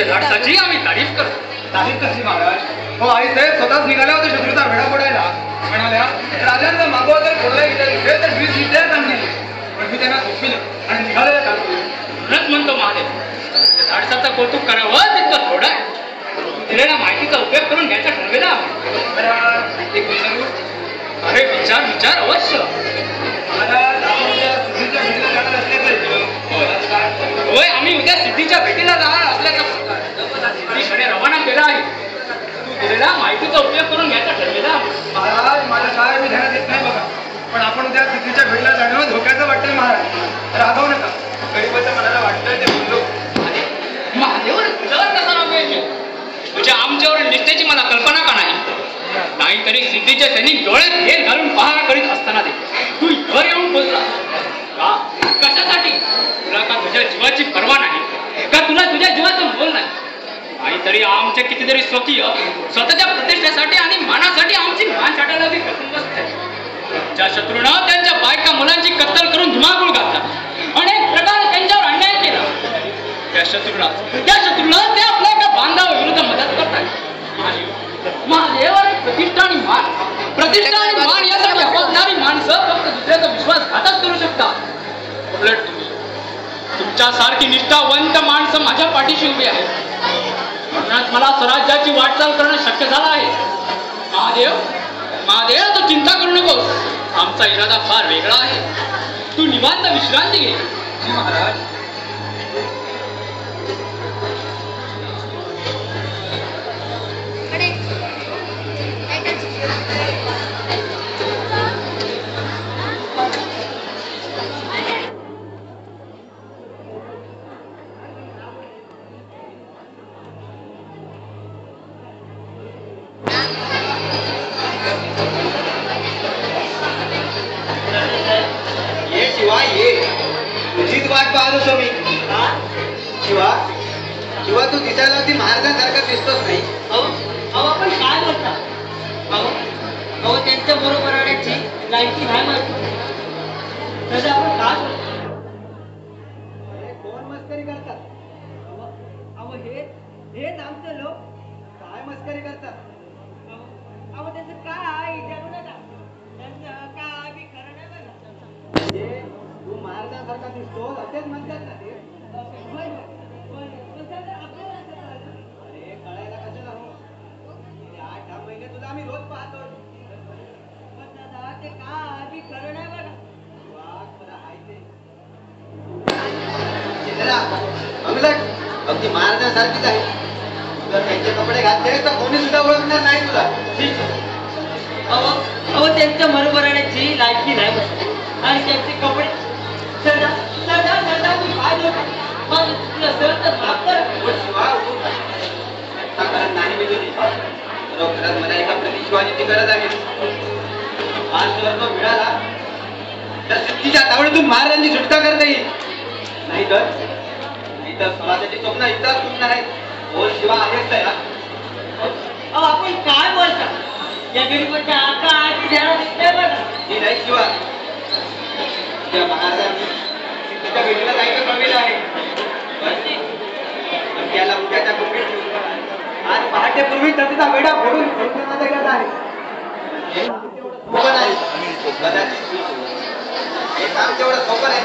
तुझ्या धाडसाची आम्ही तारीफ करतो. तारीफ कसली महाराज? हो आई साहेब स्वतःच निघाल्या होते शत्रूचा भेडा फोडायला. म्हणाल्या राजांचा मागोवा जर फोडला गेला तर 20 विद्या आणली. पण मी त्यांना झोपविलं आणि निघालेला चालतो. म्हणूनच म्हणतो महादेव, तुझ्या धाडसाचं कौतुक करावं तितकं थोडं आहे. दिलेल्या माहितीचा उपयोग करून घ्यायचा ठरवेला. एक विचारू? अरे विचार विचार अवश्य. होय, आम्ही उद्या सिद्धीच्या भेटीला जाणार असल्याचा रवाना केला आहे. तू दिलेल्या माहितीचा उपयोग करून घ्यायचा ठरवेला. महाराज माझ्या काय मी ध्यानात येत नाही बघा. पण आपण उद्या सिद्धीच्या भेटीला जाणं धोक्याचं वाटतंय महाराज. रागवू नका. गरीबाच्या मनाला वाटतंय ते बोललो. महादेवर तुझ्यावर कसा रागवेल? तुझ्या आमच्यावर निष्ठेची मला कल्पना का नाही? नाहीतरी सिद्धीचे सैनिक डोळ्यात हेर घालून पहारा करीत असताना तू घर येऊन पोचला का? कशासाठी? तुला का तुझ्या जीवाची पर्वा नाही का? तुला तुझ्या जीवाचं मोल नाही? नाहीतरी आमचे कितीतरी स्वकीय स्वतःच्या प्रतिष्ठेसाठी आणि मानासाठी आमची मान छाटायला बसते. ज्या शत्रूनं त्यांच्या बायका मुलांची कत्तल करून धुमाकूळ घातला, अनेक प्रकारे त्यांच्यावर अन्याय केला, त्या शत्रूला ते आपल्या एका बांधाविरुद्ध मदत करतात. महादेव प्रतिष्ठा आणि मान यासाठी अवजणारी माणसं फक्त दुसऱ्याचा विश्वासघातच करू शकतात. उलट तुम्ही तुमच्यासारखी निष्ठावंत माणसं माझ्या पाठीशी उभी आहेत. म्हणूनच मला स्वराज्याची वाटचाल करणं शक्य झालं आहे. महादेव तू चिंता करू नकोस. आमचा इरादा फार वेगळा आहे. तू निवांत विश्रांती घे. महाराज तुझीच वाट पाहत होतो मी. शिवा तू दिसायला ती महाराजांसारखा दिसतोच नाही. आपण काय बोलता? अहो त्यांच्या बरोबर आणायची लायकी नाही माहिती. आपण काय बोलतो? कोण मस्करी करतात? अहो हेच आमचे लोक काय मस्करी करतात? अहो त्याचं काय विचारू नका. त्यांचं काय बी खरं नाही बघा. तू महाराजांसारखा दिसतो असेच म्हणतात ना ते. अरे कळायला कशाला हो? 8-10 महिने तुला आम्ही रोज पाहतो. पण दादा ते काय बी खरं नाही बघा. अगदी महाराजांसारखीच आहे. जर त्यांचे कपडे घातले तर कोणी सुद्धा ओळखणार नाही तुला. अहो त्यांच्या बरोबर आणायची लायकी नाही बघा. आणि त्यांचे कपडे मला एका प्रतिशिवाची गरज आहे. आज जर तो मिळाला तर सिद्धीच्या तावडीतून महाराजांची सुटका करता येईल. नाहीतर समाजाची स्वप्न इतकाच तुटणार आहेत. बोल शिवा आहेच त्याला. आपण काय बोलता? या गरीबाच्या नाही शिवा. त्या महाराजांनी सिद्धीच्या भेटीला जायचं ठरलेलं आहे. पण त्याला उद्याच्या कुंभीत ठेवून आज पहाटेपूर्वी त्याचा वेडा फोडून देण्यात येणार आहे. सोपं नाही. कदाचित हे काम तेवढं सोपं नाही.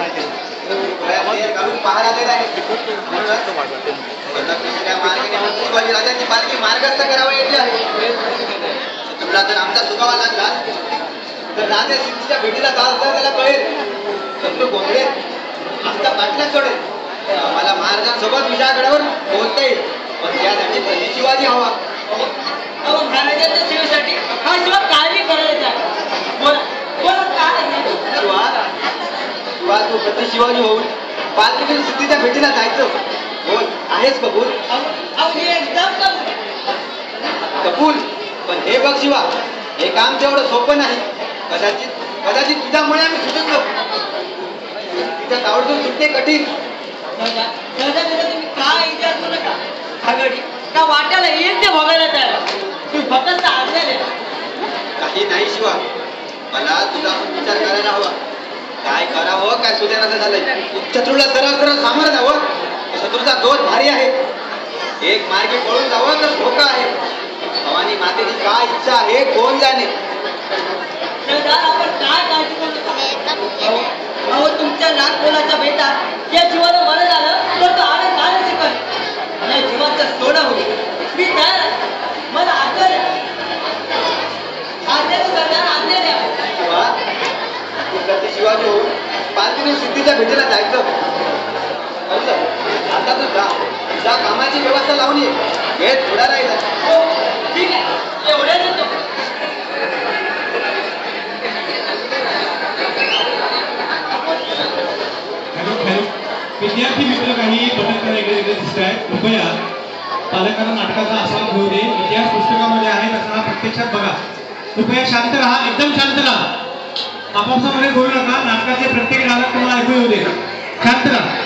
घालून पहारा देत आहे. राजांची पालखी मार्गस्थ करावा येते आहे. तुला जर आमचा सुगावा लागला तर राजा सिद्धीच्या भेटीला जात असताना त्याला कळेल. शत्रू गोंधळे आमचा पाठलाच सोडेल. आम्हाला महाराजांसोबत विजयागडावर बोलता येईल. पण त्यासाठी प्रति शिवाजी हवा. महाराजांच्या सेवेसाठी हा शिवा काय बी करायचा. शिवा तू प्रति शिवाजी होऊन पालखीतून सिद्धीच्या भेटीला जायचं. बोल आहेस कबूल? एकदम कबूल. पण हे बघ शिवा, हे काम तेवढं सोपं नाही. कदाचित तुझ्यामुळे आम्ही सुटलो. तिच्या तावडून सुटणे कठीण. तुम्ही काय विचारतो नका. आघाडी का वाट्याला येईल ते बघायला तयार. तुम्ही फक्त आज्ञा. काही नाही शिवा. मला तुझा विचार करायला हवा. काय करावं काय सुधारायचं झालंय. शत्रूला सरळ सामोरं जावं. शत्रूचा दोष भारी आहे. एक मार्गी पळून जावं तर धोका आहे. भवानी मातेची काय इच्छा आहे कोण जाणे. सरदार आपण काय काळजी करतो. अहो तुमच्या नागपोलाच्या बेतात या जीवाला मरण आलं तर तो आनंद झालं शिकत या जीवाचं सोडा होईल. मी तयार आहे. मला आज्ञा द्या. आज्ञा तो सरदार आज्ञा द्या. शिवाजी होऊन पालखीने सिद्धीच्या भेटीला जायचं. आता तू जा कामाची व्यवस्था लावून ये. वेळ थोडा राहिला. हो ठीक आहे एवढ्याच होतो. विद्यार्थी मित्र काही बदल करायला दिसत आहे. कृपया पालकांना नाटकाचा आस्वाद घेऊ दे. इतिहास पुस्तकामध्ये आहे तसा हा प्रत्यक्षात बघा. कृपया शांत राहा. एकदम शांत राहा. आपापसामध्ये बोलू नका. नाटकाचे प्रत्येक डायलॉग तुम्हाला ऐकू येऊ दे. शांत राहा.